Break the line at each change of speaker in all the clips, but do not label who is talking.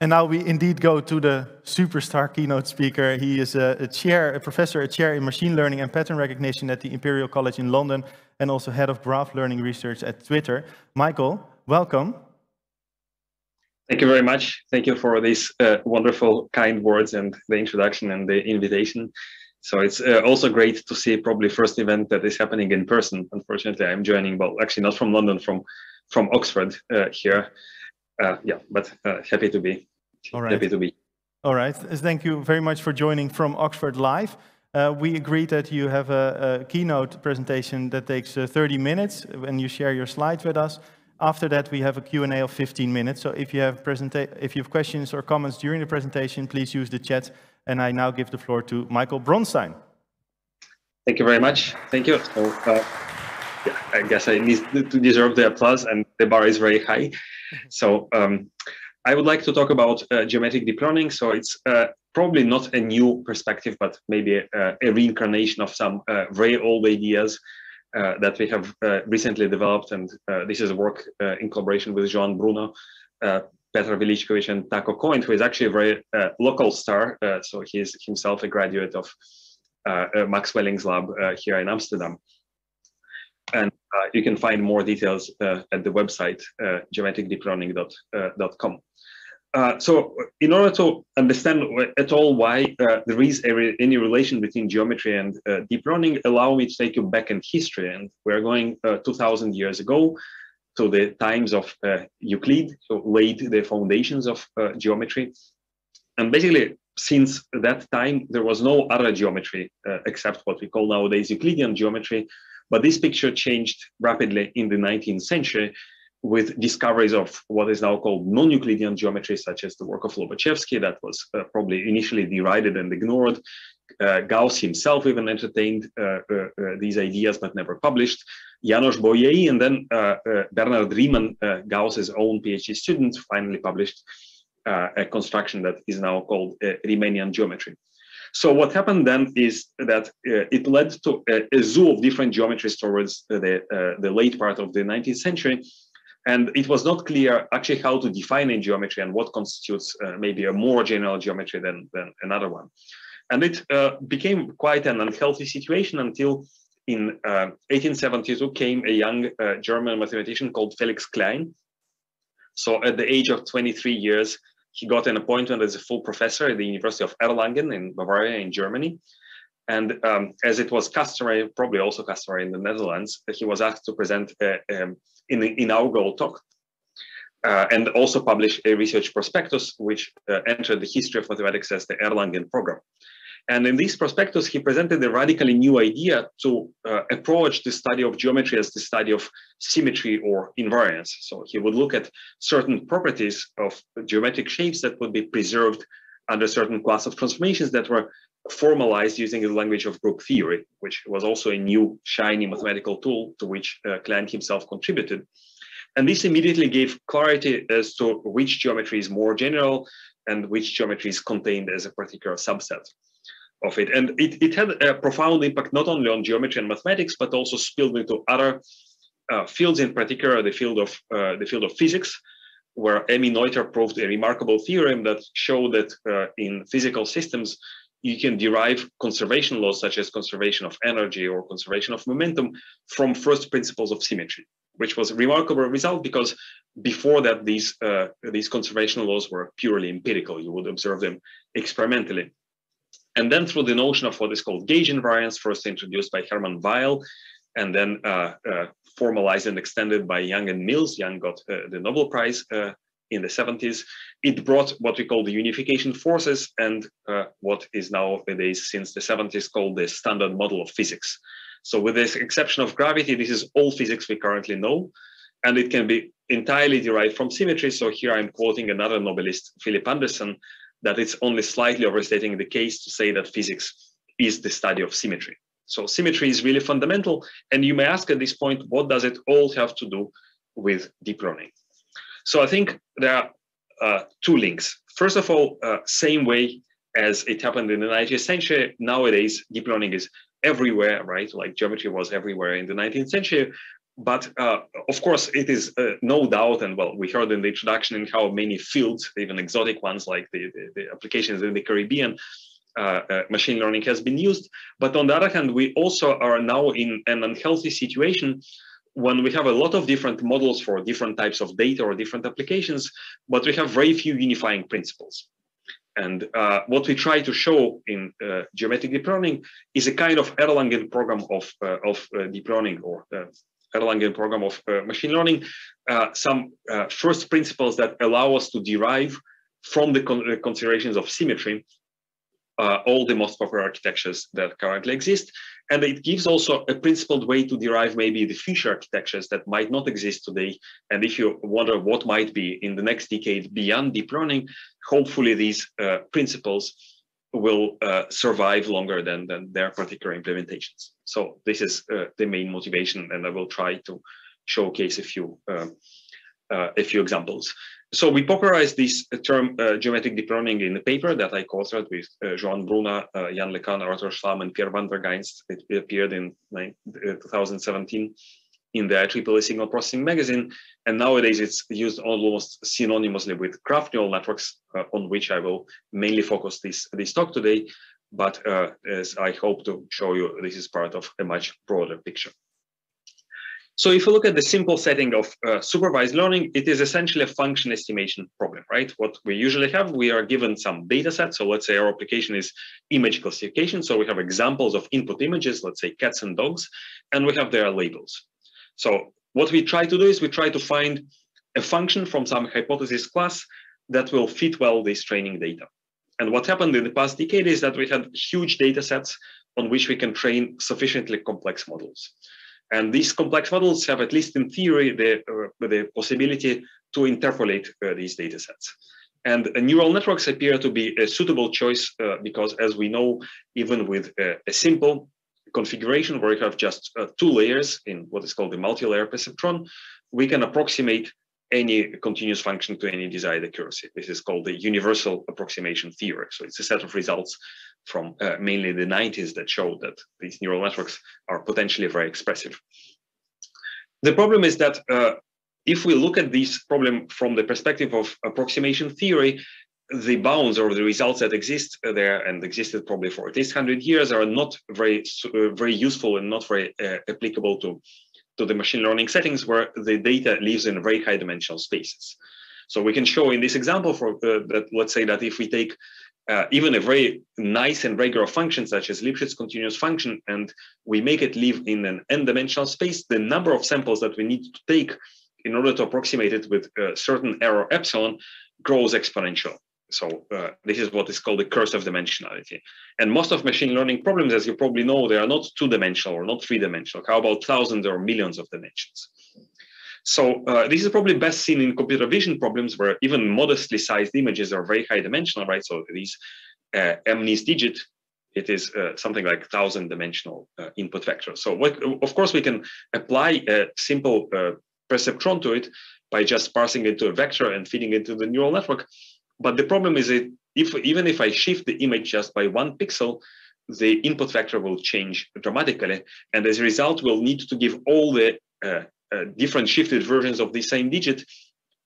And now we indeed go to the superstar keynote speaker. He is a professor, a chair in machine learning and pattern recognition at the Imperial College in London, and also head of graph learning research at Twitter. Michael, welcome.
Thank you very much. Thank you for these wonderful, kind words and the introduction and the invitation. So it's also great to see probably first event that is happening in person. Unfortunately, I'm joining, well, actually not from London, from Oxford here. Yeah, but happy to be.
All right.
Happy to be.
All right. Thank you very much for joining from Oxford Live. We agreed that you have a keynote presentation that takes 30 minutes and you share your slides with us. After that, we have a Q&A of 15 minutes. So if you have questions or comments during the presentation, please use the chat. And I now give the floor to Michael Bronstein.
Thank you very much. Thank you. So, yeah, I guess I need to deserve the applause, and the bar is very high. So I would like to talk about geometric deep learning. So it's probably not a new perspective, but maybe a reincarnation of some very old ideas that we have recently developed. And this is a work in collaboration with Joan Bruno, Petr Veličković, and Taco Cohen, who is actually a very local star. So he is himself a graduate of Max Welling's lab here in Amsterdam. And you can find more details at the website, geometricdeeplearning.com. So in order to understand at all why there is any relation between geometry and deep learning, allow me to take you back in history. And we're going 2,000 years ago to the times of Euclid, who laid the foundations of geometry. And basically, since that time, there was no other geometry except what we call nowadays Euclidean geometry. But this picture changed rapidly in the 19th century with discoveries of what is now called non-Euclidean geometry, such as the work of Lobachevsky, that was probably initially derided and ignored. Gauss himself even entertained these ideas, but never published. János Bolyai, and then Bernard Riemann, Gauss's own PhD student, finally published a construction that is now called Riemannian geometry. So what happened then is that it led to a zoo of different geometries towards the late part of the 19th century. And it was not clear actually how to define a geometry and what constitutes maybe a more general geometry than another one. And it became quite an unhealthy situation until in 1872 came a young German mathematician called Felix Klein. So at the age of 23 years, he got an appointment as a full professor at the University of Erlangen in Bavaria in Germany. And as it was customary, probably also customary in the Netherlands, he was asked to present an inaugural talk and also publish a research prospectus, which entered the history of mathematics as the Erlangen program. And in this prospectus, he presented a radically new idea to approach the study of geometry as the study of symmetry or invariance. So he would look at certain properties of geometric shapes that would be preserved under certain class of transformations that were formalized using the language of group theory, which was also a new shiny mathematical tool to which Klein himself contributed. And this immediately gave clarity as to which geometry is more general and which geometry is contained as a particular subset of it. And it had a profound impact not only on geometry and mathematics, but also spilled into other fields, in particular the field of physics, where Emmy Noether proved a remarkable theorem that showed that in physical systems, you can derive conservation laws such as conservation of energy or conservation of momentum from first principles of symmetry, which was a remarkable result because before that, these conservation laws were purely empirical. You would observe them experimentally. And then through the notion of what is called gauge invariance, first introduced by Hermann Weyl, and then formalized and extended by Young and Mills. Young got the Nobel Prize in the 70s. It brought what we call the unification forces and what is nowadays, since the 70s, called the standard model of physics. So with the exception of gravity, this is all physics we currently know, and it can be entirely derived from symmetry. So here I'm quoting another Nobelist, Philip Anderson, that it's only slightly overstating the case to say that physics is the study of symmetry. So symmetry is really fundamental. And you may ask at this point, what does it all have to do with deep learning? So I think there are two links. First of all, same way as it happened in the 19th century, nowadays deep learning is everywhere, right? Like geometry was everywhere in the 19th century. But of course, it is no doubt, and well, we heard in the introduction in how many fields, even exotic ones like the applications in the Caribbean, machine learning has been used. But on the other hand, we also are now in an unhealthy situation when we have a lot of different models for different types of data or different applications, but we have very few unifying principles. And what we try to show in geometric deep learning is a kind of Erlangen program of deep learning, or Erlangen program of machine learning, some first principles that allow us to derive from the considerations of symmetry all the most popular architectures that currently exist. And it gives also a principled way to derive maybe the future architectures that might not exist today. And if you wonder what might be in the next decade beyond deep learning, hopefully these principles will survive longer than their particular implementations. So this is the main motivation, and I will try to showcase a few examples. So we popularized this term geometric deep learning in a paper that I co-authored with Joan Bruna, Jan LeCun, Arthur Schlam, and Pierre van der Geinst. It appeared in 2017 in the IEEE Signal Processing magazine. And nowadays it's used almost synonymously with graph neural networks, on which I will mainly focus this talk today. But as I hope to show you, this is part of a much broader picture. So if you look at the simple setting of supervised learning, it is essentially a function estimation problem, right? What we usually have, we are given some data set. So let's say our application is image classification. So we have examples of input images, let's say cats and dogs, and we have their labels. So what we try to do is we try to find a function from some hypothesis class that will fit well this training data. And what happened in the past decade is that we had huge data sets on which we can train sufficiently complex models. And these complex models have, at least in theory, the possibility to interpolate these data sets. And neural networks appear to be a suitable choice because, as we know, even with a simple configuration where you have just 2 layers in what is called the multi-layer perceptron, we can approximate any continuous function to any desired accuracy. This is called the universal approximation theory. So it's a set of results from mainly the 90s that show that these neural networks are potentially very expressive. The problem is that if we look at this problem from the perspective of approximation theory, the bounds or the results that exist there and existed probably for at least 100 years are not very useful and not very applicable to the machine learning settings where the data lives in very high dimensional spaces. So we can show in this example that, let's say that if we take even a very nice and regular function such as Lipschitz continuous function and we make it live in an n-dimensional space, the number of samples that we need to take in order to approximate it with a certain error epsilon grows exponential. So this is what is called the curse of dimensionality. And most of machine learning problems, as you probably know, they are not 2-dimensional or not 3-dimensional. How about thousands or millions of dimensions? So this is probably best seen in computer vision problems where even modestly sized images are very high dimensional, right? So these MNIST digit, it is something like 1,000-dimensional input vector. So of course, we can apply a simple perceptron to it by just parsing it to a vector and feeding it to the neural network. But the problem is that even if I shift the image just by 1 pixel, the input vector will change dramatically. And as a result, we'll need to give all the different shifted versions of the same digit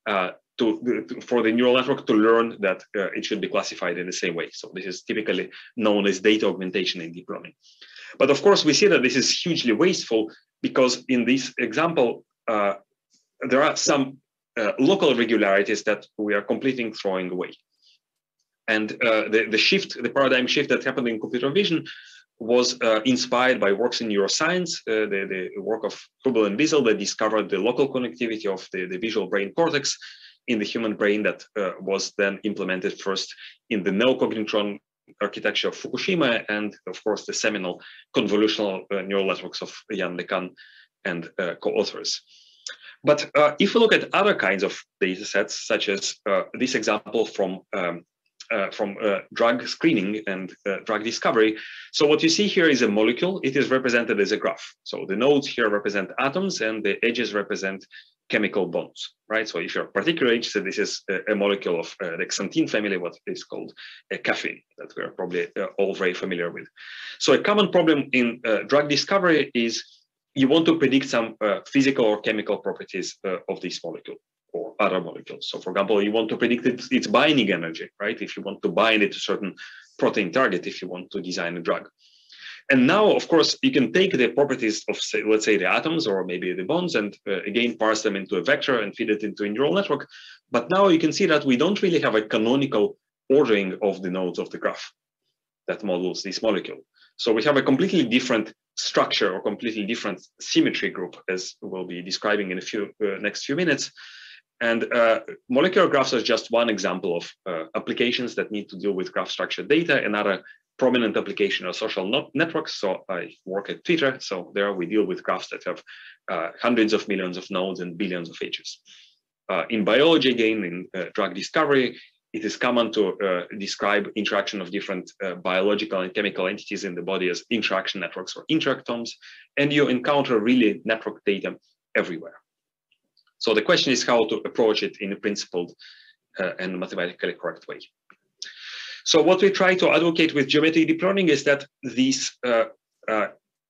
for the neural network to learn that it should be classified in the same way. So this is typically known as data augmentation in deep learning. But of course, we see that this is hugely wasteful because in this example, there are some local regularities that we are completely throwing away. And the paradigm shift that happened in computer vision was inspired by works in neuroscience, the work of Hubel and Wiesel that discovered the local connectivity of the visual brain cortex in the human brain that was then implemented first in the neocognitron architecture of Fukushima, and of course the seminal convolutional neural networks of Jan LeCun and co-authors. But if we look at other kinds of data sets, such as this example from drug screening and drug discovery. So what you see here is a molecule. It is represented as a graph. So the nodes here represent atoms and the edges represent chemical bonds, right? So if you're particularly interested, this is a molecule of the xanthine family, what is called a caffeine, that we're probably all very familiar with. So a common problem in drug discovery is you want to predict some physical or chemical properties of this molecule or other molecules. So for example, you want to predict its binding energy, right? If you want to bind it to a certain protein target, if you want to design a drug. And now, of course, you can take the properties of, say, let's say, the atoms or maybe the bonds and again, parse them into a vector and feed it into a neural network. But now you can see that we don't really have a canonical ordering of the nodes of the graph that models this molecule. So we have a completely different structure or completely different symmetry group, as we'll be describing in a few next few minutes. And molecular graphs are just one example of applications that need to deal with graph structured data. Another prominent application are social networks. So I work at Twitter. So there we deal with graphs that have hundreds of millions of nodes and billions of edges. In biology, again, in drug discovery, it is common to describe interaction of different biological and chemical entities in the body as interaction networks or interactomes. And you encounter really network data everywhere. So the question is how to approach it in a principled and mathematically correct way. So what we try to advocate with geometric deep learning is that these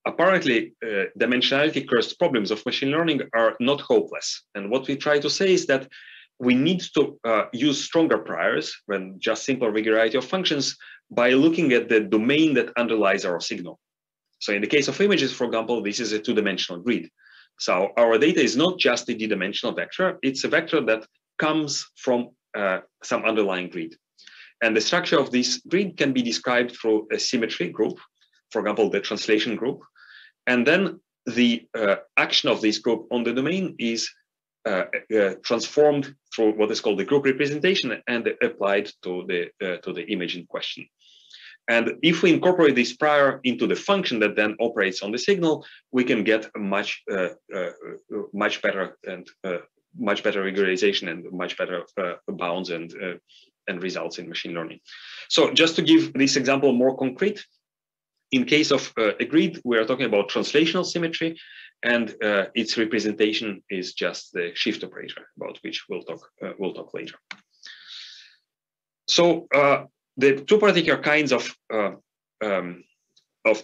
apparently dimensionality cursed problems of machine learning are not hopeless. And what we try to say is that we need to use stronger priors than just simple regularity of functions by looking at the domain that underlies our signal. So in the case of images, for example, this is a two-dimensional grid. So our data is not just a d-dimensional vector, it's a vector that comes from some underlying grid. And the structure of this grid can be described through a symmetry group, for example, the translation group. And then the action of this group on the domain is transformed through what is called the group representation and applied to the image in question. And if we incorporate this prior into the function that then operates on the signal, we can get a much better regularization and much better bounds and results in machine learning. So just to give this example more concrete, in case of a grid, we are talking about translational symmetry, and its representation is just the shift operator, about which we'll talk later. So the two particular kinds of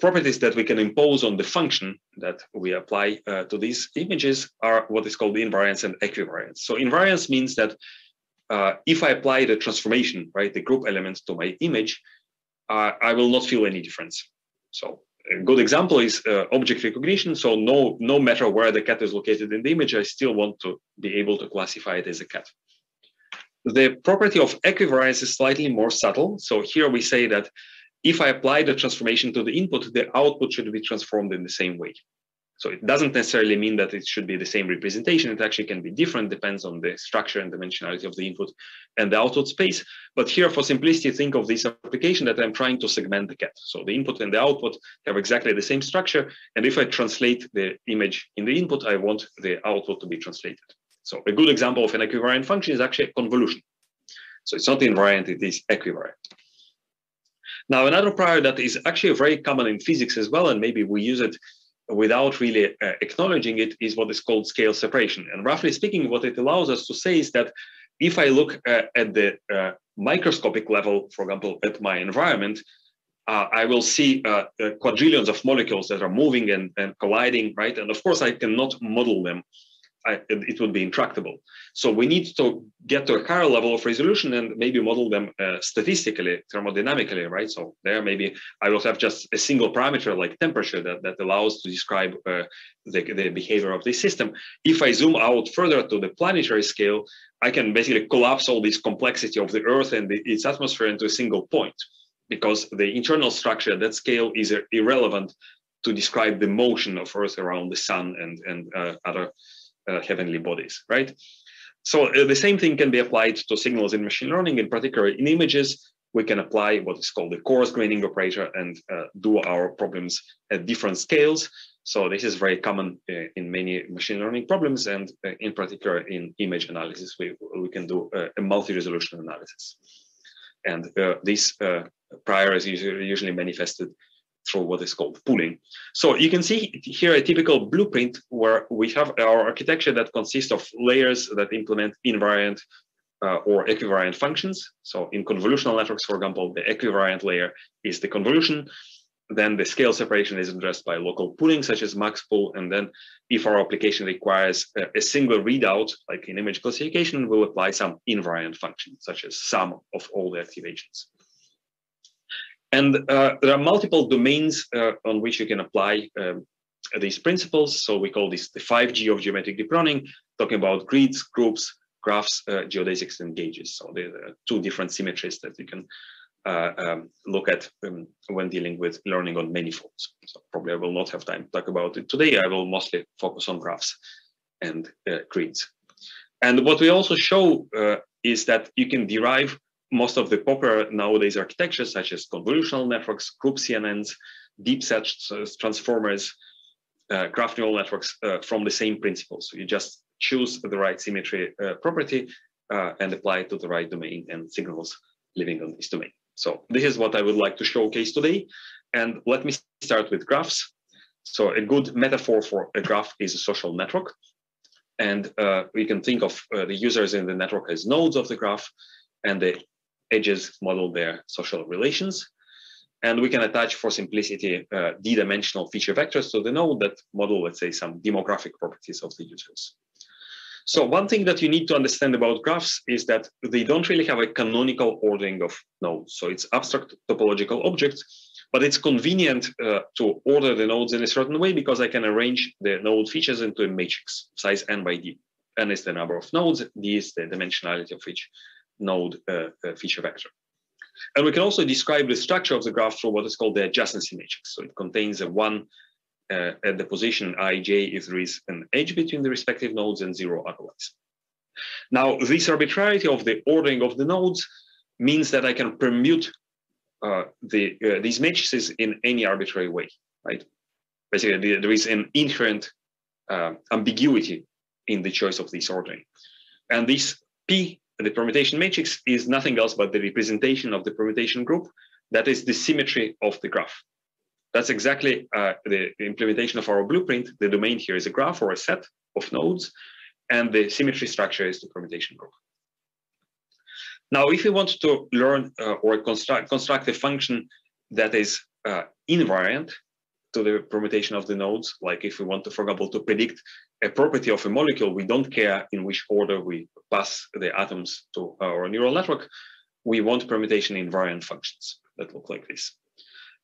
properties that we can impose on the function that we apply to these images are what is called invariance and equivariance. So invariance means that if I apply the transformation, right, the group element to my image, I will not feel any difference. So a good example is object recognition. So no matter where the cat is located in the image, I still want to be able to classify it as a cat. The property of equivariance is slightly more subtle. So here we say that if I apply the transformation to the input, the output should be transformed in the same way. So it doesn't necessarily mean that it should be the same representation. It actually can be different, depends on the structure and dimensionality of the input and the output space. But here, for simplicity, think of this application that I'm trying to segment the cat. So the input and the output have exactly the same structure. And if I translate the image in the input, I want the output to be translated. So a good example of an equivariant function is actually a convolution. So it's not invariant, it is equivariant. Now, another prior that is actually very common in physics as well, and maybe we use it without really acknowledging it, is what is called scale separation. And roughly speaking, what it allows us to say is that if I look at the microscopic level, for example, at my environment, I will see quadrillions of molecules that are moving and colliding, right? And of course, I cannot model them. It would be intractable. So we need to get to a higher level of resolution and maybe model them statistically, thermodynamically, right? So there maybe I will have just a single parameter like temperature that allows to describe the behavior of the system. If I zoom out further to the planetary scale, I can basically collapse all this complexity of the Earth and its atmosphere into a single point, because the internal structure at that scale is irrelevant to describe the motion of Earth around the sun and other heavenly bodies, right? So the same thing can be applied to signals in machine learning. In particular, in images, we can apply what is called the coarse graining operator and do our problems at different scales. So this is very common in many machine learning problems, and in particular in image analysis, we can do a multi-resolution analysis. And this prior is usually manifested through what is called pooling. So you can see here a typical blueprint where we have our architecture that consists of layers that implement invariant or equivariant functions. So in convolutional networks, for example, the equivariant layer is the convolution. then the scale separation is addressed by local pooling, such as maxpool. And then if our application requires a single readout, like in image classification, we'll apply some invariant function, such as sum of all the active agents. And there are multiple domains on which you can apply these principles. So we call this the 5G of geometric deep learning, talking about grids, groups, graphs, geodesics, and gauges. So there are two different symmetries that you can look at when dealing with learning on manifolds. So probably I will not have time to talk about it today. I will mostly focus on graphs and grids. And what we also show is that you can derive most of the popular nowadays architectures, such as convolutional networks, group CNNs, deep set transformers, graph neural networks from the same principles. So you just choose the right symmetry property and apply it to the right domain and signals living on this domain. So this is what I would like to showcase today. And let me start with graphs. So a good metaphor for a graph is a social network. And we can think of the users in the network as nodes of the graph, and the edges model their social relations. And we can attach, for simplicity, d-dimensional feature vectors to the node that model, let's say, some demographic properties of the users. So one thing that you need to understand about graphs is that they don't really have a canonical ordering of nodes. So it's abstract topological objects, but it's convenient to order the nodes in a certain way because I can arrange the node features into a matrix, size n by d. N is the number of nodes, d is the dimensionality of each node feature vector. And we can also describe the structure of the graph through what is called the adjacency matrix. So it contains a 1 at the position ij if there is an edge between the respective nodes and 0 otherwise. Now, this arbitrarity of the ordering of the nodes means that I can permute these matrices in any arbitrary way, right? Basically, there is an inherent ambiguity in the choice of this ordering. And this P, the permutation matrix, is nothing else but the representation of the permutation group. That is the symmetry of the graph. That's exactly the implementation of our blueprint. The domain here is a graph or a set of nodes, and the symmetry structure is the permutation group. Now, if we want to learn or construct a function that is invariant to the permutation of the nodes, like if we want to, for example, to predict a property of a molecule, we don't care in which order we pass the atoms to our neural network. We want permutation invariant functions that look like this.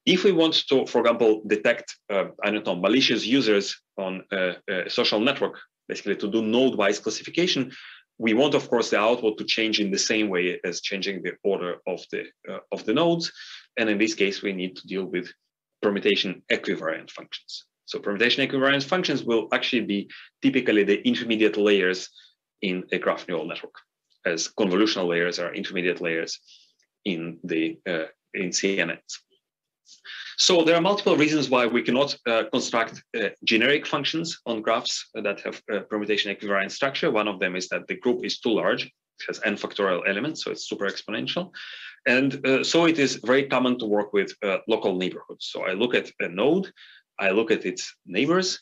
If we want to, for example, detect, I don't know, malicious users on a social network, basically to do node-wise classification, we want, of course, the output to change in the same way as changing the order of the nodes. And in this case, we need to deal with permutation equivariant functions. So permutation equivariant functions will actually be typically the intermediate layers in a graph neural network, as convolutional layers are intermediate layers in CNNs. So there are multiple reasons why we cannot construct generic functions on graphs that have permutation equivariant structure. One of them is that the group is too large. It has n factorial elements, so it's super exponential. And so it is very common to work with local neighborhoods. So I look at a node, I look at its neighbors,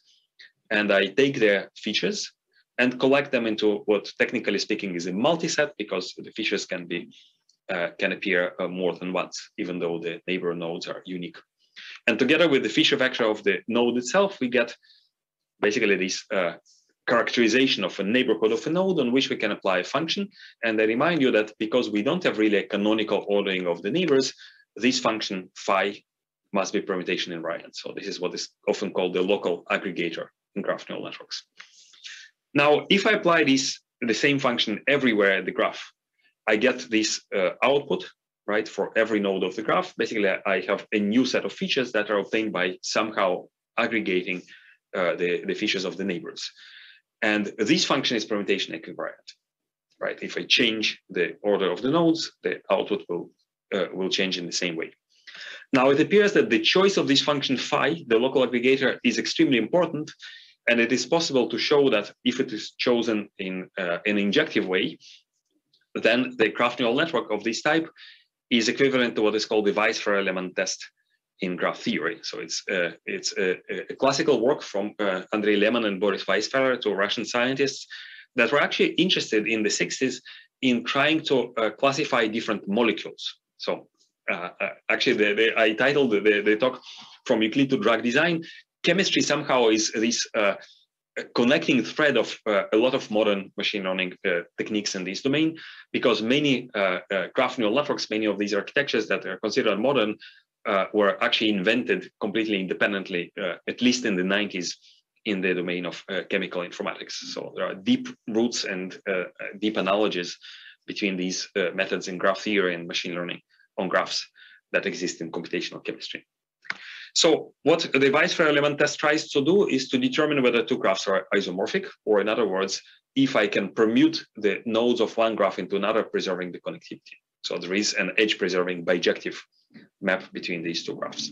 and I take their features and collect them into what, technically speaking, is a multiset, because the features can appear more than once, even though the neighbor nodes are unique. And together with the feature vector of the node itself, we get basically this characterization of a neighborhood of a node on which we can apply a function. And I remind you that because we don't have really a canonical ordering of the neighbors, this function phi must be permutation invariant. So this is what is often called the local aggregator in graph neural networks. Now, if I apply the same function everywhere in the graph, I get this output, right, for every node of the graph. Basically, I have a new set of features that are obtained by somehow aggregating the features of the neighbors. And this function is permutation equivariant, right? If I change the order of the nodes, the output will change in the same way. Now, it appears that the choice of this function phi, the local aggregator, is extremely important. And it is possible to show that if it is chosen in an injective way, then the graph neural network of this type is equivalent to what is called the Weisfer-Lehmann test in graph theory. So it's a classical work from Andrei Lehmann and Boris Weisferer, two Russian scientists that were actually interested in the 60s in trying to classify different molecules. So actually, I titled the talk from Euclid to drug design, chemistry somehow is this connecting thread of a lot of modern machine learning techniques in this domain, because many graph neural networks, many of these architectures that are considered modern were actually invented completely independently, at least in the 90s, in the domain of chemical informatics. So there are deep roots and deep analogies between these methods in graph theory and machine learning on graphs that exist in computational chemistry. So what the Weisfeier element test tries to do is to determine whether two graphs are isomorphic, or in other words, if I can permute the nodes of one graph into another, preserving the connectivity. So there is an edge-preserving bijective map between these two graphs.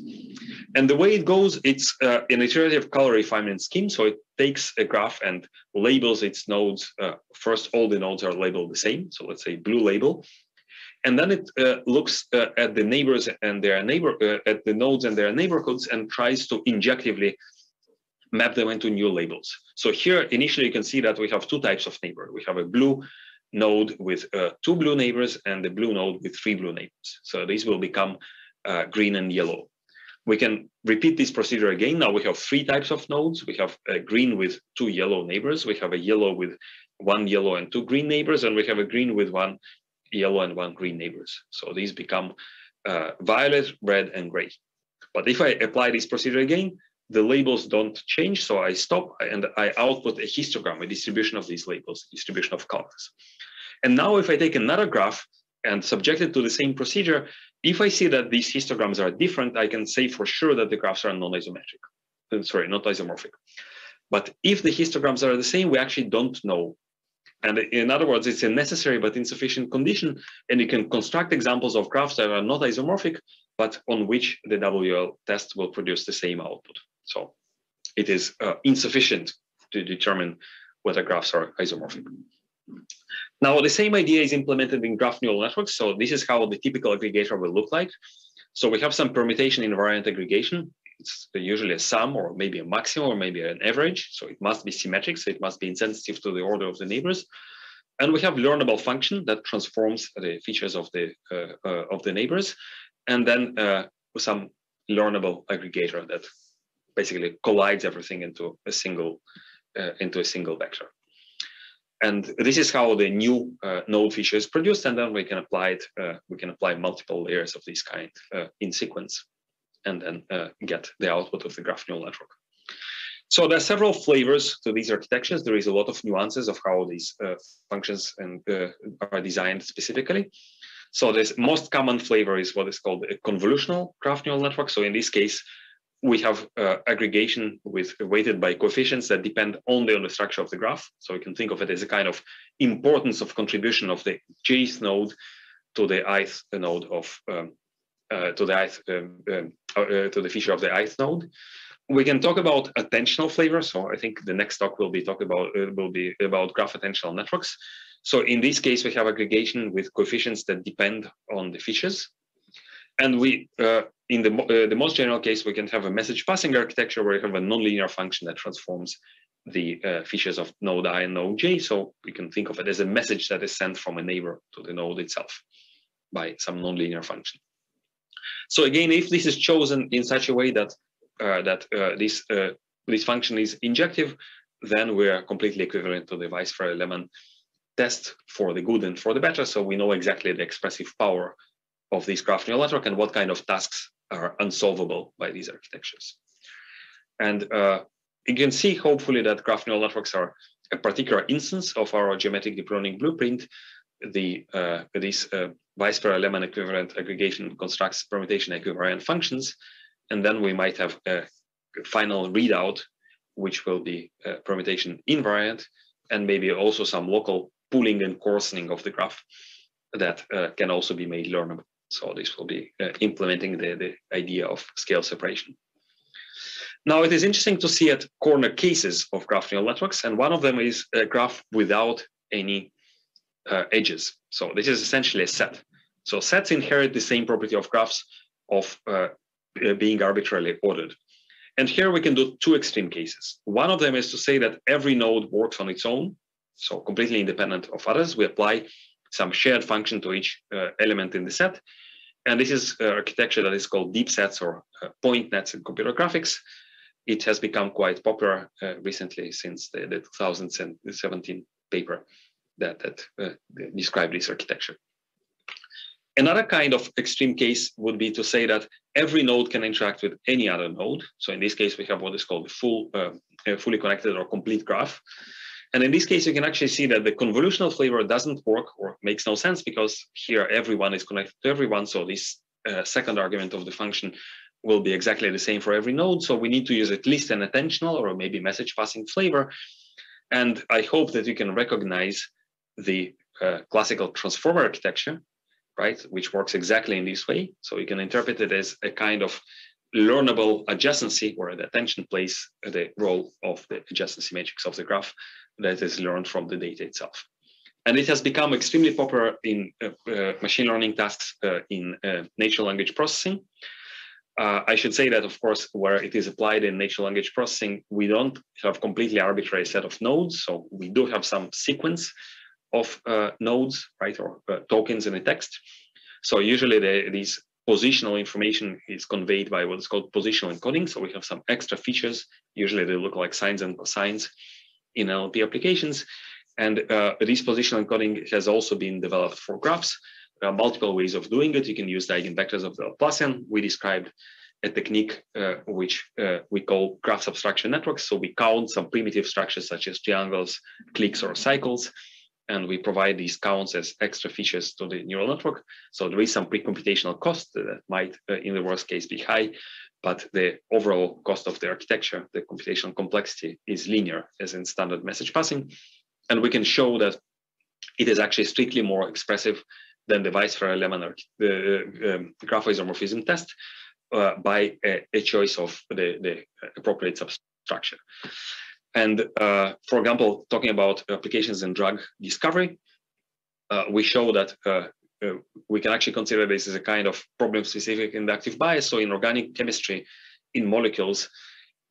And the way it goes, it's an iterative color refinement scheme. So it takes a graph and labels its nodes. First, all the nodes are labeled the same. So let's say blue label. And then it looks at the neighbors and their at the nodes and their neighborhoods and tries to injectively map them into new labels. So here, initially, you can see that we have two types of neighbor. We have a blue node with 2 blue neighbors and a blue node with 3 blue neighbors. So these will become green and yellow. We can repeat this procedure again. Now we have 3 types of nodes. We have a green with 2 yellow neighbors. We have a yellow with 1 yellow and 2 green neighbors. And we have a green with 1 yellow and 1 green neighbors. So these become violet, red, and gray. But if I apply this procedure again, the labels don't change. So I stop and I output a histogram, a distribution of these labels, distribution of colors. And now if I take another graph and subject it to the same procedure, if I see that these histograms are different, I can say for sure that the graphs are non-isometric. Sorry, not isomorphic. But if the histograms are the same, we actually don't know. And in other words, it's a necessary but insufficient condition, and you can construct examples of graphs that are not isomorphic, but on which the WL test will produce the same output. So it is insufficient to determine whether graphs are isomorphic. Now, the same idea is implemented in graph neural networks. So this is how the typical aggregator will look like. So we have some permutation invariant aggregation. It's usually a sum or maybe a maximum or maybe an average. So it must be symmetric. So it must be insensitive to the order of the neighbors. And we have learnable function that transforms the features of the neighbors. And then some learnable aggregator that basically collides everything into a single vector. And this is how the new node feature is produced. And then we can apply it. We can apply multiple layers of this kind in sequence, and then get the output of the graph neural network. So there are several flavors to these architectures. There is a lot of nuances of how these functions are designed specifically. So this most common flavor is what is called a convolutional graph neural network. So in this case, we have aggregation weighted by coefficients that depend only on the structure of the graph. So you can think of it as a kind of importance of contribution of the jth node to the ith node of to the feature of the ith node. We can talk about attentional flavor. So I think the next talk will be about graph attentional networks. So in this case, we have aggregation with coefficients that depend on the features. And we, in the most general case, we can have a message passing architecture where you have a nonlinear function that transforms the features of node I and node j. So we can think of it as a message that is sent from a neighbor to the node itself by some nonlinear function. So again, if this is chosen in such a way that this function is injective, then we are completely equivalent to the Weisfeier-Lehmann test for the good and for the better. So we know exactly the expressive power of this graph neural network and what kind of tasks are unsolvable by these architectures. And you can see, hopefully, that graph neural networks are a particular instance of our geometric deep learning blueprint. This Weisfeier-Lehmann equivalent aggregation constructs permutation equivariant functions, and then we might have a final readout, which will be permutation invariant, and maybe also some local pooling and coarsening of the graph that can also be made learnable. So this will be implementing the idea of scale separation. Now, it is interesting to see at corner cases of graph neural networks, and one of them is a graph without any edges. So this is essentially a set. So sets inherit the same property of graphs of being arbitrarily ordered. And here we can do 2 extreme cases. One of them is to say that every node works on its own, so completely independent of others. We apply some shared function to each element in the set. And this is architecture that is called deep sets or point nets in computer graphics. It has become quite popular recently since the 2017 paper that described this architecture. Another kind of extreme case would be to say that every node can interact with any other node. So in this case, we have what is called a fully connected or complete graph. And in this case, you can actually see that the convolutional flavor doesn't work or makes no sense, because here everyone is connected to everyone. So this second argument of the function will be exactly the same for every node. So we need to use at least an attentional or maybe message passing flavor. And I hope that you can recognize the classical transformer architecture, right, which works exactly in this way. So you can interpret it as a kind of learnable adjacency, where the attention plays the role of the adjacency matrix of the graph that is learned from the data itself. And it has become extremely popular in machine learning tasks in natural language processing. I should say that, of course, where it is applied in natural language processing, we don't have completely arbitrary set of nodes. So we do have some sequence of nodes, right, or tokens in a text. So usually these positional information is conveyed by what is called positional encoding. So we have some extra features. Usually they look like sines and cosines in NLP applications. And this positional encoding has also been developed for graphs. There are multiple ways of doing it. You can use the eigenvectors of the Laplacian. We described a technique which we call graph subtraction networks. So we count some primitive structures such as triangles, cliques, or cycles, and we provide these counts as extra features to the neural network. So there is some pre-computational cost that might, in the worst case, be high, but the overall cost of the architecture, the computational complexity, is linear as in standard message passing. And we can show that it is actually strictly more expressive than the Weisfeiler-Lehmann graph isomorphism test by a choice of the appropriate substructure. And for example, talking about applications in drug discovery, we show that we can actually consider this as a kind of problem-specific inductive bias. So in organic chemistry, in molecules,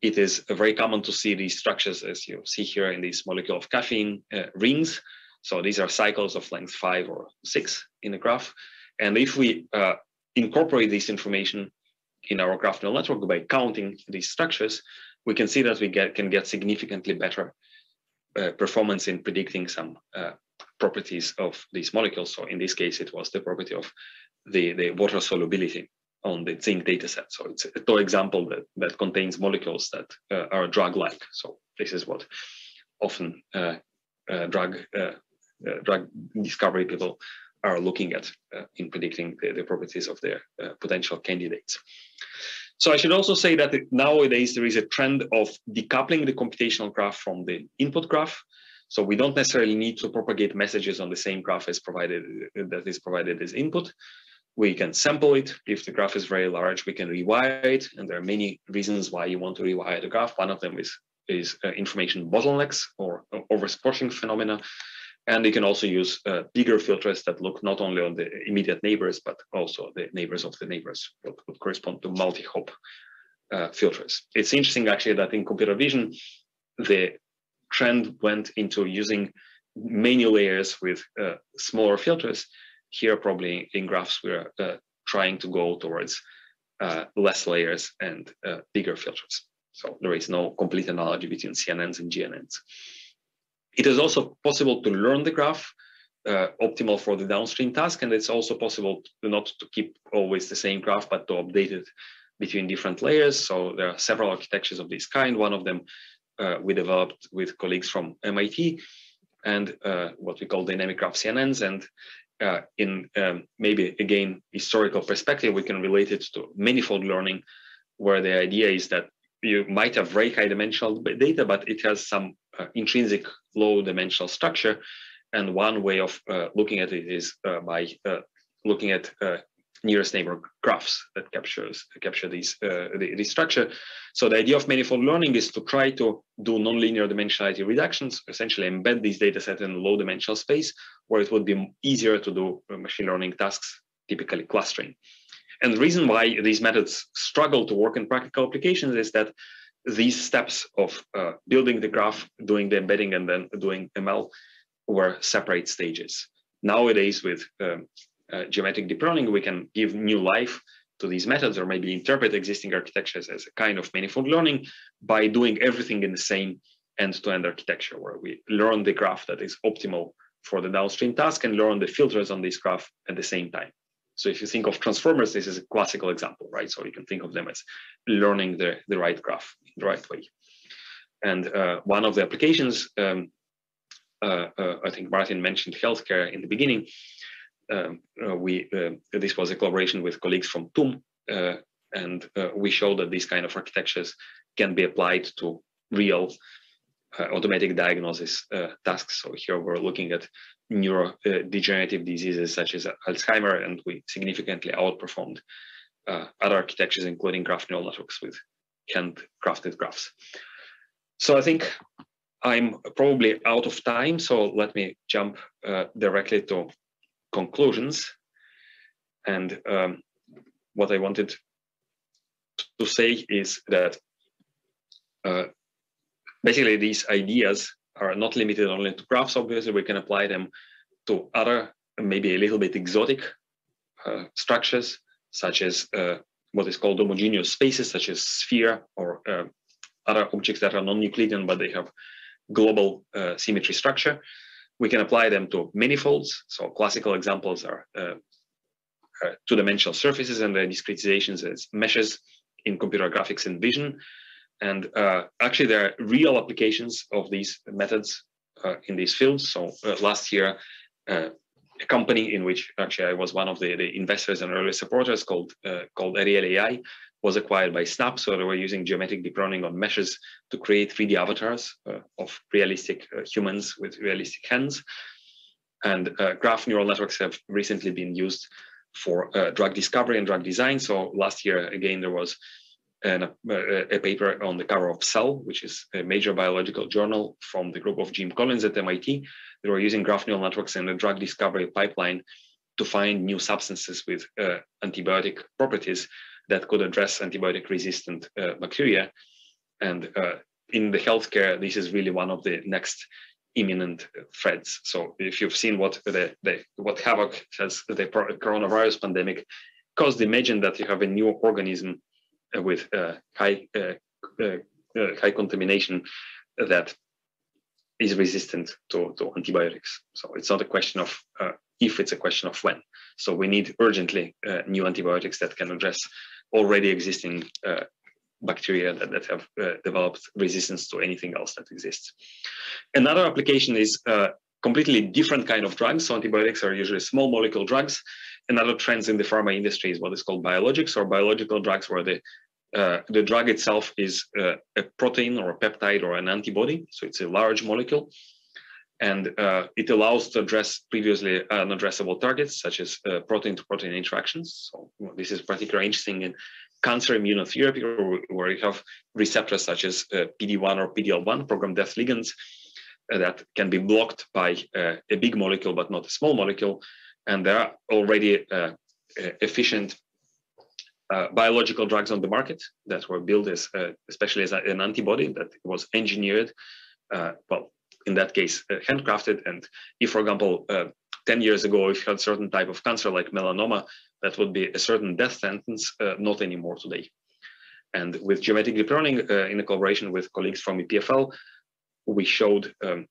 it is very common to see these structures, as you see here in this molecule of caffeine rings. So these are cycles of length 5 or 6 in a graph. And if we incorporate this information in our graph neural network by counting these structures, we can see that we can get significantly better performance in predicting some properties of these molecules. So in this case, it was the property of the water solubility on the zinc dataset. So it's a toy example that contains molecules that are drug-like. So this is what often drug discovery people are looking at in predicting the properties of their potential candidates. So I should also say that nowadays there is a trend of decoupling the computational graph from the input graph. So we don't necessarily need to propagate messages on the same graph as that is provided as input. We can sample it. If the graph is very large, we can rewire it. And there are many reasons why you want to rewire the graph. One of them is information bottlenecks or oversquashing phenomena. And you can also use bigger filters that look not only on the immediate neighbors, but also the neighbors of the neighbors, what would correspond to multi-hop filters. It's interesting, actually, that in computer vision, the trend went into using many layers with smaller filters. Here, probably in graphs, we're trying to go towards less layers and bigger filters. So there is no complete analogy between CNNs and GNNs. It is also possible to learn the graph, optimal for the downstream task, and it's also possible not to keep always the same graph, but to update it between different layers. So there are several architectures of this kind. One of them we developed with colleagues from MIT, and what we call dynamic graph CNNs. And in maybe, again, historical perspective, we can relate it to manifold learning, where the idea is that you might have very high dimensional data, but it has some intrinsic low dimensional structure. And one way of looking at it is by looking at nearest neighbor graphs that capture this structure. So the idea of manifold learning is to try to do nonlinear dimensionality reductions, essentially embed these data sets in a low dimensional space, where it would be easier to do machine learning tasks, typically clustering. And the reason why these methods struggle to work in practical applications is that these steps of building the graph, doing the embedding, and then doing ML were separate stages. Nowadays, with geometric deep learning, we can give new life to these methods, or maybe interpret existing architectures as a kind of manifold learning by doing everything in the same end-to-end architecture, where we learn the graph that is optimal for the downstream task and learn the filters on this graph at the same time. So if you think of transformers, this is a classical example, right? So you can think of them as learning the right graph in the right way. And one of the applications, I think Martin mentioned healthcare in the beginning. This was a collaboration with colleagues from TUM, and we showed that these kind of architectures can be applied to real automatic diagnosis tasks. So here we're looking at neurodegenerative diseases such as Alzheimer, and we significantly outperformed other architectures, including graph neural networks with hand-crafted graphs. So I think I'm probably out of time, so let me jump directly to conclusions. And what I wanted to say is that basically these ideas are not limited only to graphs. Obviously, we can apply them to other, maybe a little bit exotic structures, such as what is called homogeneous spaces, such as sphere, or other objects that are non-Euclidean, but they have global symmetry structure. We can apply them to manifolds. So classical examples are two-dimensional surfaces and their discretizations as meshes in computer graphics and vision. And actually, there are real applications of these methods in these fields. So last year, a company in which actually I was one of the investors and early supporters called Ariel AI was acquired by Snap. So they were using geometric deep learning on meshes to create 3D avatars of realistic humans with realistic hands. And graph neural networks have recently been used for drug discovery and drug design. So last year, again, there was a paper on the cover of Cell, which is a major biological journal from the group of Jim Collins at MIT. They were using graph neural networks in the drug discovery pipeline to find new substances with antibiotic properties that could address antibiotic-resistant bacteria. And in the healthcare, this is really one of the next imminent threats. So if you've seen what havoc has the coronavirus pandemic caused, imagine that you have a new organism with high contamination that is resistant to antibiotics. So it's not a question of if, it's a question of when. So we need urgently new antibiotics that can address already existing bacteria that have developed resistance to anything else that exists. Another application is completely different kind of drugs. So antibiotics are usually small molecule drugs. Another trend in the pharma industry is what is called biologics, or biological drugs, where the drug itself is a protein or a peptide or an antibody. So it's a large molecule. And it allows to address previously unaddressable targets, such as protein-to-protein interactions. So this is particularly interesting in cancer immunotherapy, where you have receptors such as PD-1 or PD-L1, programmed death ligands, that can be blocked by a big molecule, but not a small molecule. And there are already efficient biological drugs on the market that were built as, especially as an antibody that was engineered, well, in that case, handcrafted. And if, for example, 10 years ago, if you had a certain type of cancer like melanoma, that would be a certain death sentence, not anymore today. And with geometric deep learning, in a collaboration with colleagues from EPFL, we showed an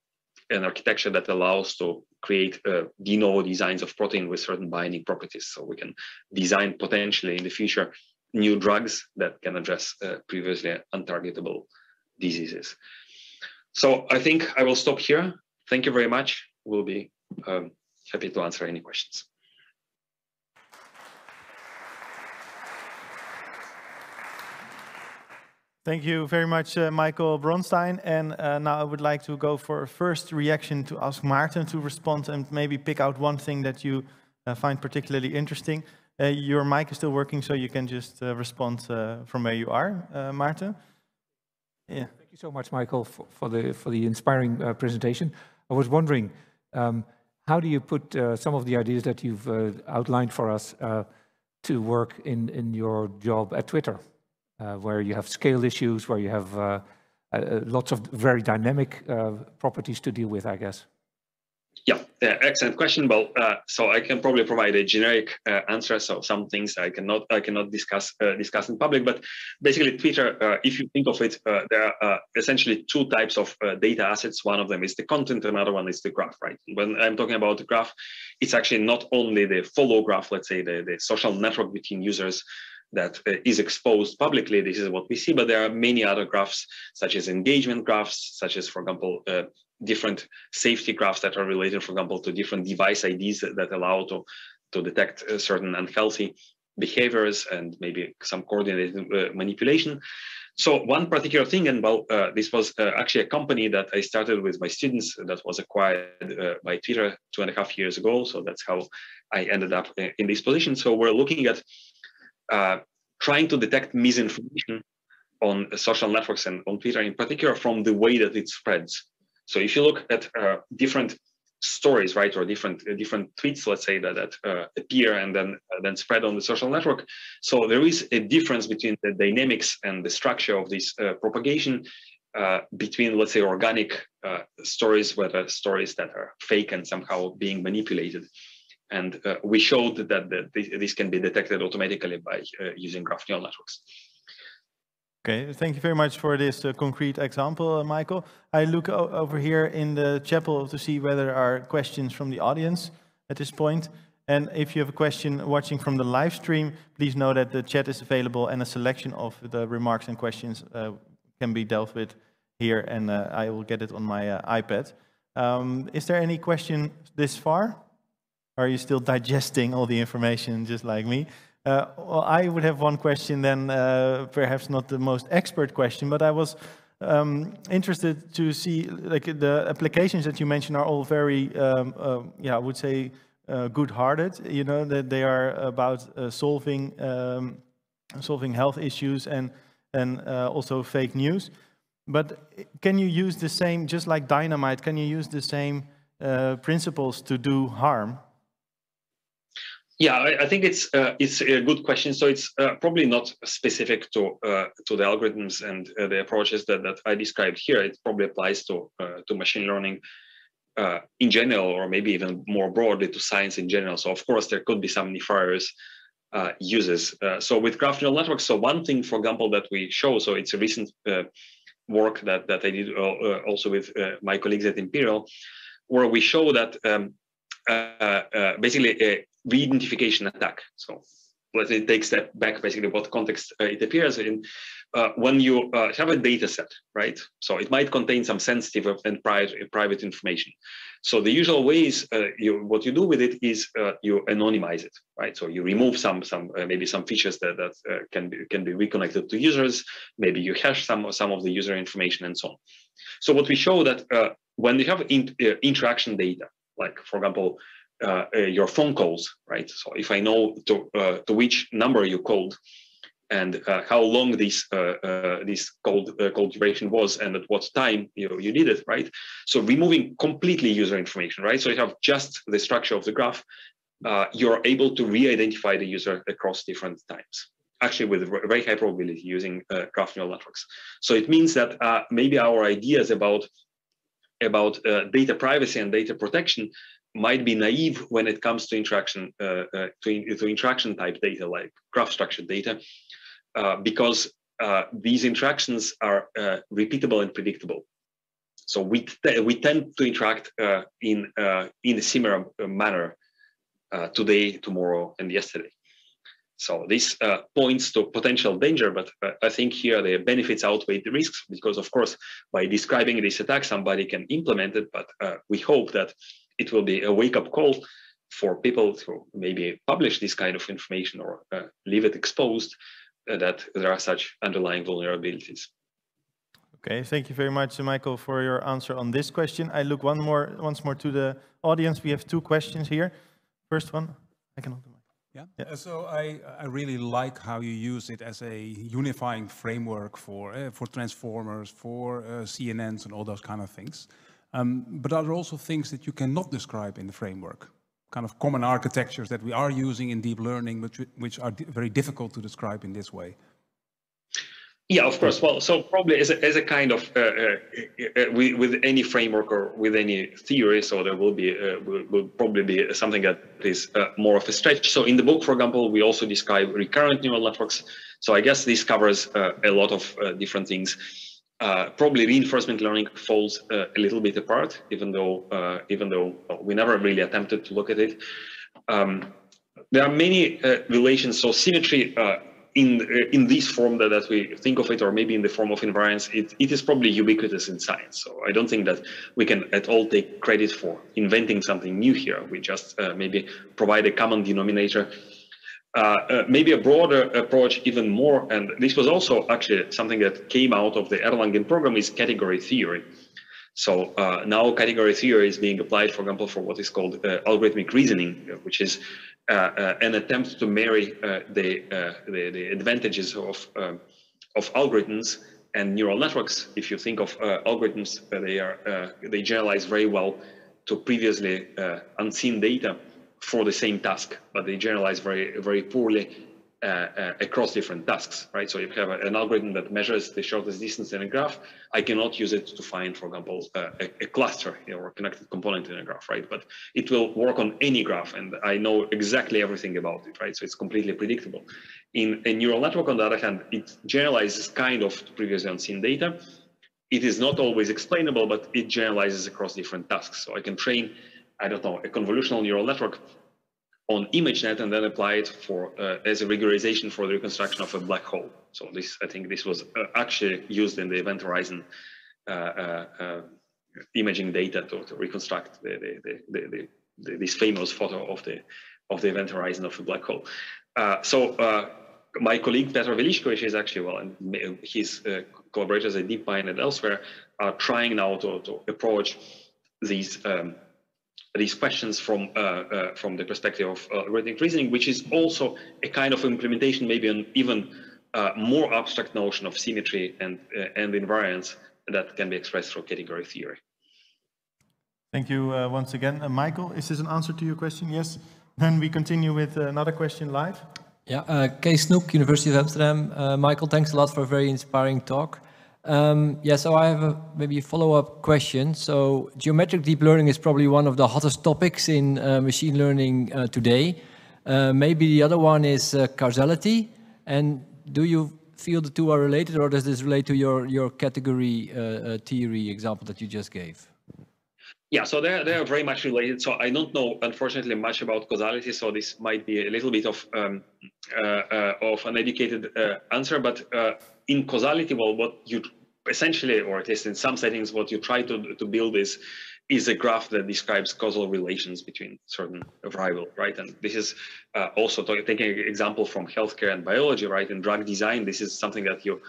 architecture that allows to create de novo designs of protein with certain binding properties. So we can design potentially in the future new drugs that can address previously untargetable diseases. So I think I will stop here. Thank you very much. We'll be happy to answer any questions.
Thank you very much, Michael Bronstein. And now I would like to go for a first reaction to ask Maarten to respond and maybe pick out one thing that you find particularly interesting. Your mic is still working, so you can just respond from where you are, Maarten. Yeah.
Thank you so much, Michael, for the inspiring presentation. I was wondering, how do you put some of the ideas that you've outlined for us to work in your job at Twitter? Where you have scale issues, where you have lots of very dynamic properties to deal with, I guess.
Yeah, excellent question. Well, so I can probably provide a generic answer. So some things I cannot discuss in public. But basically, Twitter, if you think of it, there are essentially two types of data assets. One of them is the content, another one is the graph. Right? When I'm talking about the graph, it's actually not only the follow graph, let's say the social network between users that is exposed publicly. This is what we see, but there are many other graphs, such as engagement graphs, such as, for example, different safety graphs that are related, for example, to different device IDs that allow to detect certain unhealthy behaviors and maybe some coordinated manipulation. So one particular thing, and well, this was actually a company that I started with my students that was acquired by Twitter 2.5 years ago. So that's how I ended up in this position. So we're looking at trying to detect misinformation on social networks and on Twitter in particular from the way that it spreads. So if you look at different stories, right, or different tweets, let's say that appear and then spread on the social network, so there is a difference between the dynamics and the structure of this propagation between, let's say, organic stories, whether stories that are fake and somehow being manipulated. And we showed that this can be detected automatically by using graph neural networks.
Okay, thank you very much for this concrete example, Michael. I look over here in the chapel to see whether there are questions from the audience at this point. And if you have a question watching from the live stream, please know that the chat is available and a selection of the remarks and questions can be dealt with here, and I will get it on my iPad. Is there any question this far? Are you still digesting all the information just like me? Well, I would have one question then, perhaps not the most expert question, but I was interested to see, like, the applications that you mentioned are all very, yeah, I would say good-hearted, you know, that they are about solving health issues and also fake news. But can you use the same, just like dynamite, can you use the same principles to do harm?
Yeah, I think it's a good question. So it's probably not specific to the algorithms and the approaches that I described here. It probably applies to machine learning in general, or maybe even more broadly to science in general. So of course there could be some nefarious uses. So with graph neural networks, so one thing, for example, that we show, so it's a recent work that I did also with my colleagues at Imperial, where we show that basically a re-identification attack. So let's take a step back, basically what context it appears in. When you have a data set, right? So it might contain some sensitive and private information. So the usual ways, what you do with it is you anonymize it, right? So you remove maybe some features that can be reconnected to users. Maybe you hash some of the user information and so on. So what we show that when you have interaction data, like for example, your phone calls, right? So if I know to which number you called and how long this call duration was and at what time you did it, right? So removing completely user information, right? So you have just the structure of the graph. You're able to re-identify the user across different times, actually with very high probability using graph neural networks. So it means that maybe our ideas about data privacy and data protection might be naive when it comes to interaction interaction type data like graph structured data, because these interactions are repeatable and predictable. So we tend to interact in a similar manner today, tomorrow, and yesterday. So this points to potential danger, but I think here the benefits outweigh the risks, because of course, by describing this attack, somebody can implement it, but we hope that it will be a wake-up call for people to maybe publish this kind of information or leave it exposed, that there are such underlying vulnerabilities.
Okay, thank you very much, Michael, for your answer on this question. I look once more to the audience. We have two questions here. First one, I can hold the mic.
Yeah. So I really like how you use it as a unifying framework for transformers, for CNNs and all those kind of things. But are there also things that you cannot describe in the framework? Kind of common architectures that we are using in deep learning, which are very difficult to describe in this way?
Yeah, of course. Well, so probably as a kind of with any framework or with any theory, so there will probably be something that is more of a stretch. So in the book, for example, we also describe recurrent neural networks. So I guess this covers a lot of different things. Probably reinforcement learning falls a little bit apart, even though we never really attempted to look at it. There are many relations. So symmetry. In this form that we think of it, or maybe in the form of invariance, it is probably ubiquitous in science. So I don't think that we can at all take credit for inventing something new here. We just maybe provide a common denominator. Maybe a broader approach, even more, and this was also actually something that came out of the Erlangen program, is category theory. So now category theory is being applied, for example, for what is called algorithmic reasoning, which is an attempt to marry the advantages of algorithms and neural networks. If you think of algorithms, they generalize very well to previously unseen data for the same task, but they generalize very poorly across different tasks, right? So if you have an algorithm that measures the shortest distance in a graph, I cannot use it to find, for example, a cluster or a connected component in a graph, right? But it will work on any graph, and I know exactly everything about it, right? So it's completely predictable. In a neural network, on the other hand, it generalizes kind of previously unseen data. It is not always explainable, but it generalizes across different tasks. So I can train, I don't know, a convolutional neural network on ImageNet and then apply it for as a regularization for the reconstruction of a black hole. So this, I think, this was actually used in the Event Horizon imaging data to reconstruct this famous photo of the Event Horizon of a black hole. My colleague Petr Veličković is actually, well, and his collaborators at DeepMind and elsewhere are trying now to approach these questions from the perspective of algorithmic reasoning, which is also a kind of implementation, maybe an even more abstract notion of symmetry and invariance that can be expressed through category theory.
Thank you once again. Michael, is this an answer to your question? Yes. Then we continue with another question live.
Yeah, Kees Snoek, University of Amsterdam. Michael, thanks a lot for a very inspiring talk. Yeah, so I have maybe a follow-up question. So geometric deep learning is probably one of the hottest topics in machine learning today. Maybe the other one is causality. And do you feel the two are related, or does this relate to your category theory example that you just gave?
Yeah, so they are very much related. So I don't know, unfortunately, much about causality. So this might be a little bit of an educated answer. But in causality, well, what you essentially, or at least in some settings, what you try to build is a graph that describes causal relations between certain variables, right? And this is also taking an example from healthcare and biology, right? In drug design, this is something that you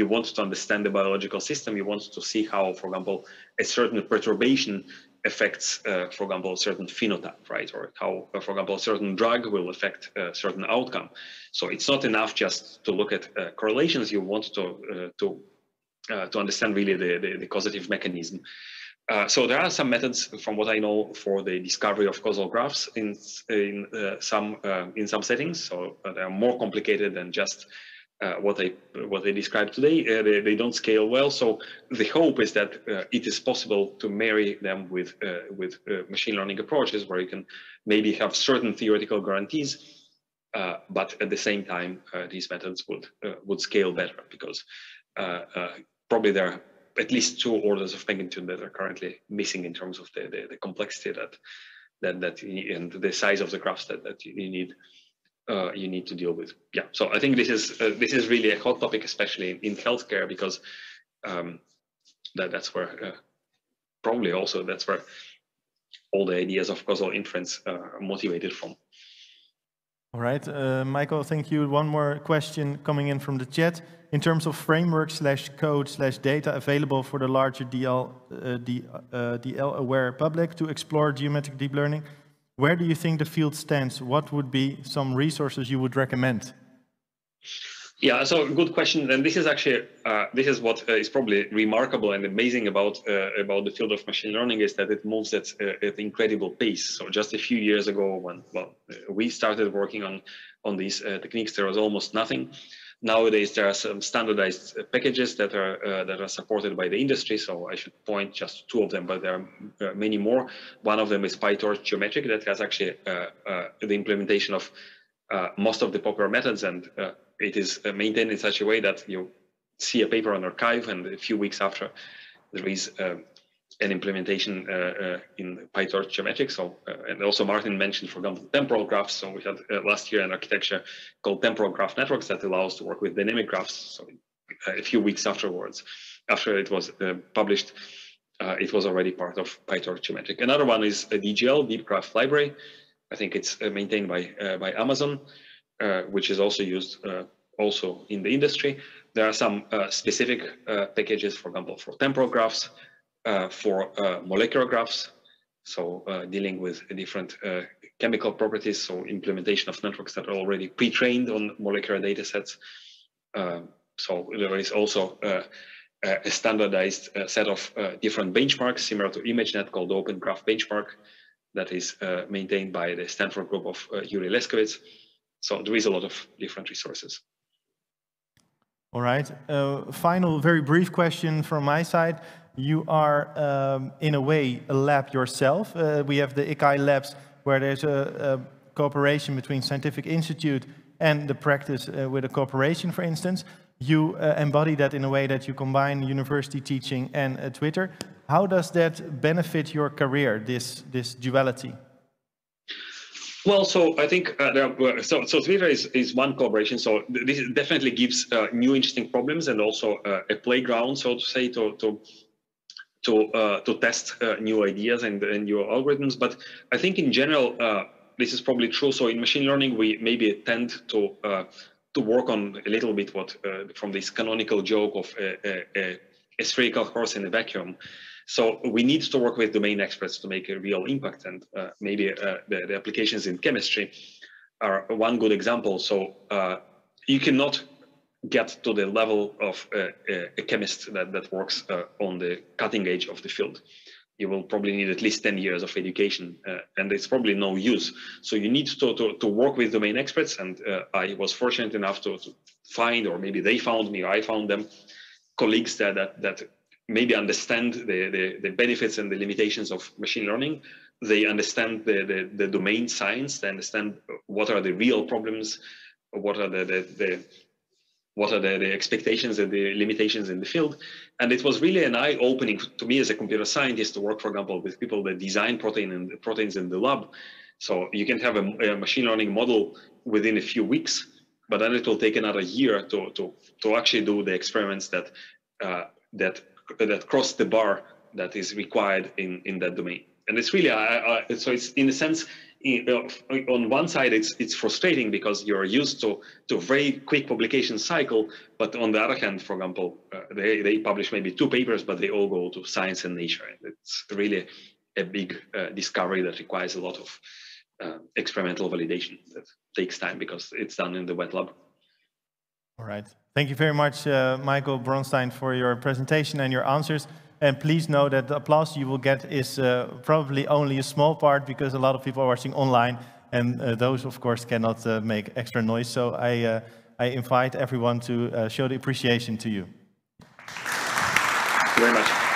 want to understand the biological system. You want to see how, for example, a certain perturbation affects, for example, a certain phenotype, right? Or how, for example, a certain drug will affect a certain outcome. So it's not enough just to look at correlations. You want to understand really the causative mechanism. So there are some methods, from what I know, for the discovery of causal graphs in some settings. So they are more complicated than just what they described today. They don't scale well. So the hope is that it is possible to marry them with machine learning approaches, where you can maybe have certain theoretical guarantees, but at the same time, these methods would scale better, because probably there are at least two orders of magnitude that are currently missing in terms of the complexity that and the size of the graphs that you need to deal with. Yeah, so I think this is really a hot topic, especially in healthcare, because that's where probably also that's where all the ideas of causal inference are motivated from.
All right, Michael, thank you. One more question coming in from the chat. In terms of framework/code/data available for the larger DL-aware public to explore geometric deep learning, where do you think the field stands? What would be some resources you would recommend?
Yeah, so good question. And this is actually, this is what is probably remarkable and amazing about the field of machine learning, is that it moves at incredible pace. So just a few years ago, when we started working on these techniques, there was almost nothing. Nowadays, there are some standardized packages that are supported by the industry. So I should point just two of them, but there are many more. One of them is PyTorch Geometric that has actually the implementation of most of the popular methods, and it is maintained in such a way that you see a paper on arXiv, and a few weeks after, there is an implementation in PyTorch Geometric. So, and also Martin mentioned, for example, temporal graphs. So we had last year an architecture called temporal graph networks that allows to work with dynamic graphs. So a few weeks afterwards, after it was published, it was already part of PyTorch Geometric. Another one is a DGL, Deep Graph Library. I think it's maintained by Amazon, which is also used also in the industry. There are some specific packages, for example, for temporal graphs, for molecular graphs, so dealing with different chemical properties, so implementation of networks that are already pre-trained on molecular data sets. So there is also a standardized set of different benchmarks similar to ImageNet called the Open Graph Benchmark that is maintained by the Stanford group of Yuri Leskovitz. So there is a lot of different resources.
All right. Final, very brief question from my side. You are, in a way, a lab yourself. We have the ICAI labs where there's a cooperation between Scientific Institute and the practice with a corporation, for instance. You embody that in a way that you combine university teaching and Twitter. How does that benefit your career, this duality?
Well, so I think so Twitter is one collaboration. So this definitely gives new interesting problems and also a playground, so to say, to test new ideas and new algorithms. But I think in general, this is probably true. So in machine learning, we maybe tend to work on a little bit what from this canonical joke of a spherical horse in a vacuum. So we need to work with domain experts to make a real impact, and maybe the applications in chemistry are one good example. So you cannot get to the level of a chemist that works on the cutting edge of the field. You will probably need at least 10 years of education, and it's probably no use. So you need to work with domain experts, and I was fortunate enough to find, or maybe they found me, or I found them, colleagues that maybe understand the benefits and the limitations of machine learning. They understand the domain science. They understand what are the real problems, what are the expectations and the limitations in the field. And it was really an eye-opening to me as a computer scientist to work, for example, with people that design proteins in the lab. So you can have a machine learning model within a few weeks, but then it will take another year to actually do the experiments that cross the bar that is required in that domain. And it's really, so it's in a sense, on one side, it's frustrating because you're used to a very quick publication cycle, but on the other hand, for example, they publish maybe 2 papers, but they all go to Science and Nature. And it's really a big discovery that requires a lot of experimental validation that takes time because it's done in the wet lab.
All right. Thank you very much, Michael Bronstein, for your presentation and your answers. And please know that the applause you will get is probably only a small part because a lot of people are watching online, and those, of course, cannot make extra noise. So I invite everyone to show the appreciation to you.
Thank you very much.